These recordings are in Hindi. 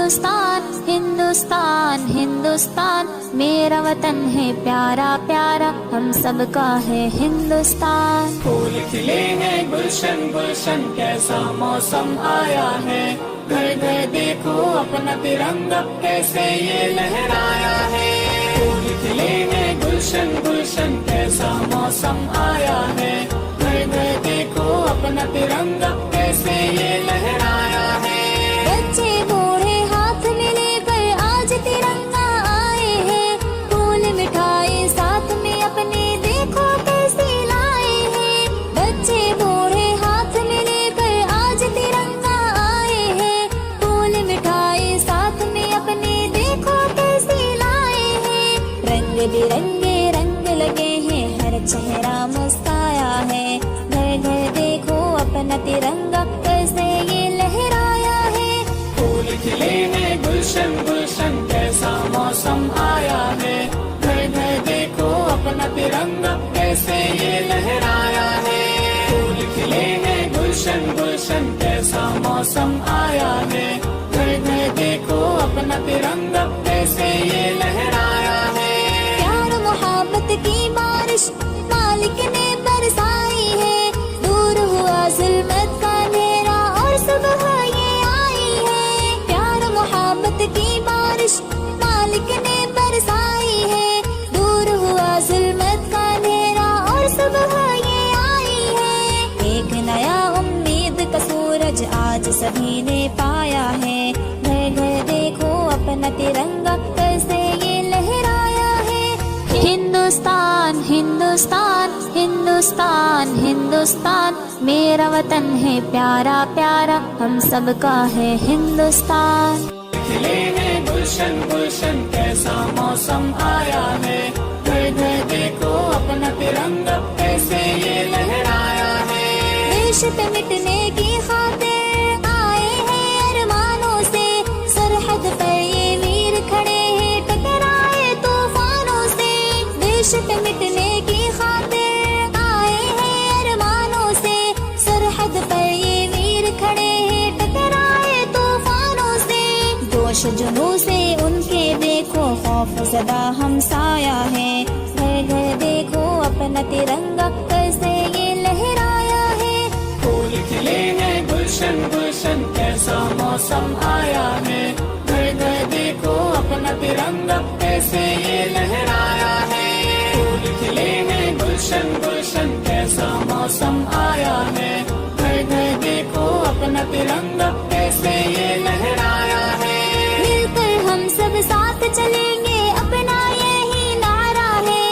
हिंदुस्तान हिंदुस्तान हिंदुस्तान मेरा वतन है प्यारा प्यारा, हम सबका है हिंदुस्तान। फूल खिले हैं गुलशन गुलशन, कैसा मौसम आया है। घर घर देखो अपना तिरंगा, कैसे ये लहराया है। फूल खिले हैं गुलशन गुलशन, कैसा मौसम आया है। घर घर देखो अपना तिरंगा, कैसे ये लहराया है। बच्चे बूढ़े हाथ में लेकर आज तिरंगा आए हैं, फूल मिठाई साथ में अपने देखो कैसे लाए हैं। बच्चे बूढ़े हाथ में लेकर आज तिरंगा आए हैं, फूल मिठाई साथ में अपने देखो कैसे लाए हैं। रंग बिरंगे रंग लगे हैं, हर चेहरा मुस्काया है। घर घर देखो अपना तिरंगा, कैसे ये लहराया है। फूल खिले हैं गुलशन गुलशन, कैसा मौसम आया है। घर घर देखो अपना तिरंगा, कैसे ये लहराया है। फूल खिले हैं गुलशन गुलशन, कैसा मौसम आया है। घर घर देखो अपना तिरंगा, कैसे ये लहराया है। प्यार मोहब्बत की बारिश मालिक ने बरसाई है, दूर हुआ जुल्मत का अंधेरा और सुबह ये आई है। प्यार मोहब्बत की बारिश मालिक ने बरसाई है, दूर हुआ जुल्मत का अंधेरा और सुबह ये आई है। एक नया उम्मीद का सूरज आज सभी ने पाया है। घर घर देखो अपना तिरंगा, कैसे ये लहराया है। हिंदुस्तान हिंदुस्तान हिंदुस्तान हिंदुस्तान मेरा वतन है प्यारा प्यारा, हम सबका है हिंदुस्तान। खिले हैं गुलशन गुलशन, कैसा मौसम आया है। घर घर देखो अपना तिरंगा, कैसे ये लहराया है। देश पे मिटने की खातिर आए हैं अरमानों से, सरहद पर ये वीर खड़े हैं टकराए तूफानों से। देश पे मिटने की खातिर आए हैं अरमानों से, सरहद पर ये वीर खड़े हैं टकराए तूफानों से। जोश जुनू से उनके देखो खौफ ज़दा हमसाया है। घर घर देखो अपना तिरंगा, कैसे ये लहराया है। फूल खिले हैं गुलशन गुलशन, कैसा मौसम आया है। घर घर देखो अपना तिरंगा, कैसे ये लहराया है। फूल खिले हैं गुलशन गुलशन, कैसा मौसम आया है। घर घर देखो अपना तिरंगा, कैसे ये लहराया है। मिलकर हम सब साथ चलेंगे, अपना यही नारा है।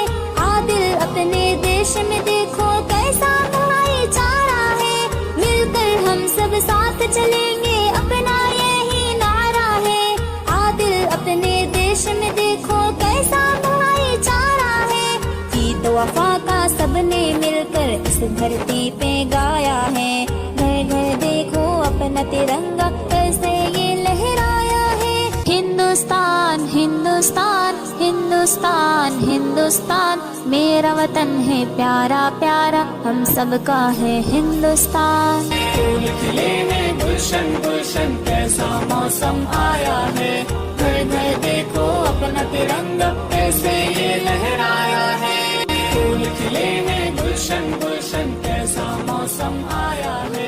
आदिल अपने देश में देखो कैसा भाईचारा है। मिलकर हम सब साथ चलेंगे, अपना यही नारा है। आदिल अपने देश में देखो कैसा भाईचारा है। गीत वफा का सबने मिलकर इस धरती पे गाया है। घर घर देखो अपना तिरंगा, कैसे ये लहराया है। हिंदुस्तान हिंदुस्तान हिंदुस्तान हिंदुस्तान मेरा वतन है प्यारा प्यारा, हम सबका है हिंदुस्तान। फूल खिले हैं गुलशन गुलशन, कैसा मौसम आया है। घर घर देखो अपना तिरंगा, कैसे ये लहराया है। फूल खिले हैं गुलशन गुलशन, कैसा मौसम आया है।